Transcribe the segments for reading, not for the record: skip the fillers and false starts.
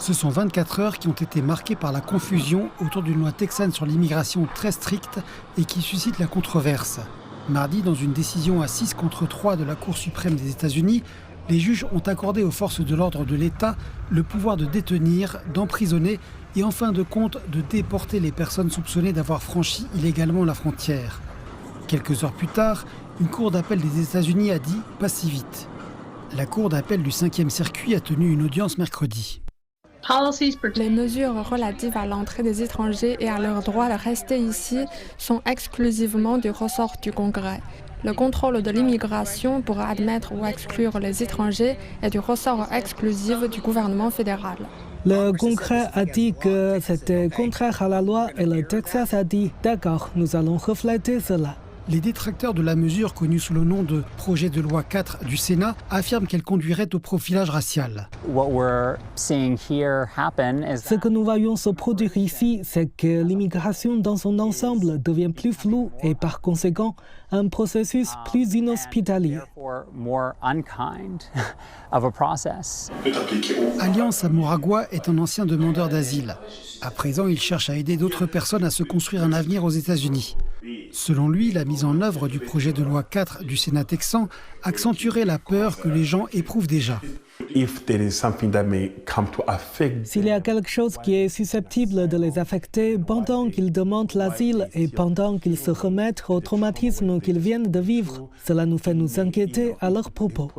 Ce sont 24 heures qui ont été marquées par la confusion autour d'une loi texane sur l'immigration très stricte et qui suscite la controverse. Mardi, dans une décision à 6 contre 3 de la Cour suprême des États-Unis, les juges ont accordé aux forces de l'ordre de l'État le pouvoir de détenir, d'emprisonner et en fin de compte de déporter les personnes soupçonnées d'avoir franchi illégalement la frontière. Quelques heures plus tard, une cour d'appel des États-Unis a dit « pas si vite ». La cour d'appel du 5e circuit a tenu une audience mercredi. Les mesures relatives à l'entrée des étrangers et à leur droit de rester ici sont exclusivement du ressort du Congrès. Le contrôle de l'immigration pour admettre ou exclure les étrangers est du ressort exclusif du gouvernement fédéral. Le Congrès a dit que c'était contraire à la loi et le Texas a dit « d'accord, nous allons refléter cela ». Les détracteurs de la mesure, connue sous le nom de projet de loi 4 du Sénat, affirment qu'elle conduirait au profilage racial. Ce que nous voyons se produire ici, c'est que l'immigration dans son ensemble devient plus floue et par conséquent un processus plus inhospitalier. Alliance Amoragua est un ancien demandeur d'asile. À présent, il cherche à aider d'autres personnes à se construire un avenir aux États-Unis. Selon lui, la mise en œuvre du projet de loi 4 du Sénat texan accentuerait la peur que les gens éprouvent déjà. S'il y a quelque chose qui est susceptible de les affecter pendant qu'ils demandent l'asile et pendant qu'ils se remettent au traumatisme qu'ils viennent de vivre, cela nous fait nous inquiéter à leur propos.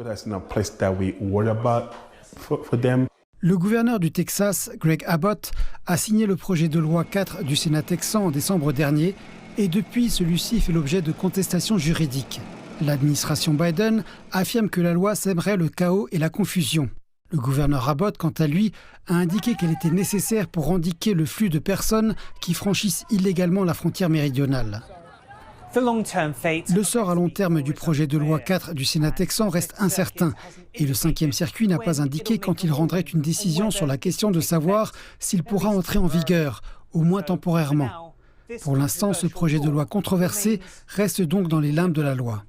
Le gouverneur du Texas, Greg Abbott, a signé le projet de loi 4 du Sénat texan en décembre dernier et depuis, celui-ci fait l'objet de contestations juridiques. L'administration Biden affirme que la loi sèmerait le chaos et la confusion. Le gouverneur Abbott, quant à lui, a indiqué qu'elle était nécessaire pour endiguer le flux de personnes qui franchissent illégalement la frontière méridionale. Le sort à long terme du projet de loi 4 du Sénat texan reste incertain et le 5e circuit n'a pas indiqué quand il rendrait une décision sur la question de savoir s'il pourra entrer en vigueur, au moins temporairement. Pour l'instant, ce projet de loi controversé reste donc dans les limbes de la loi.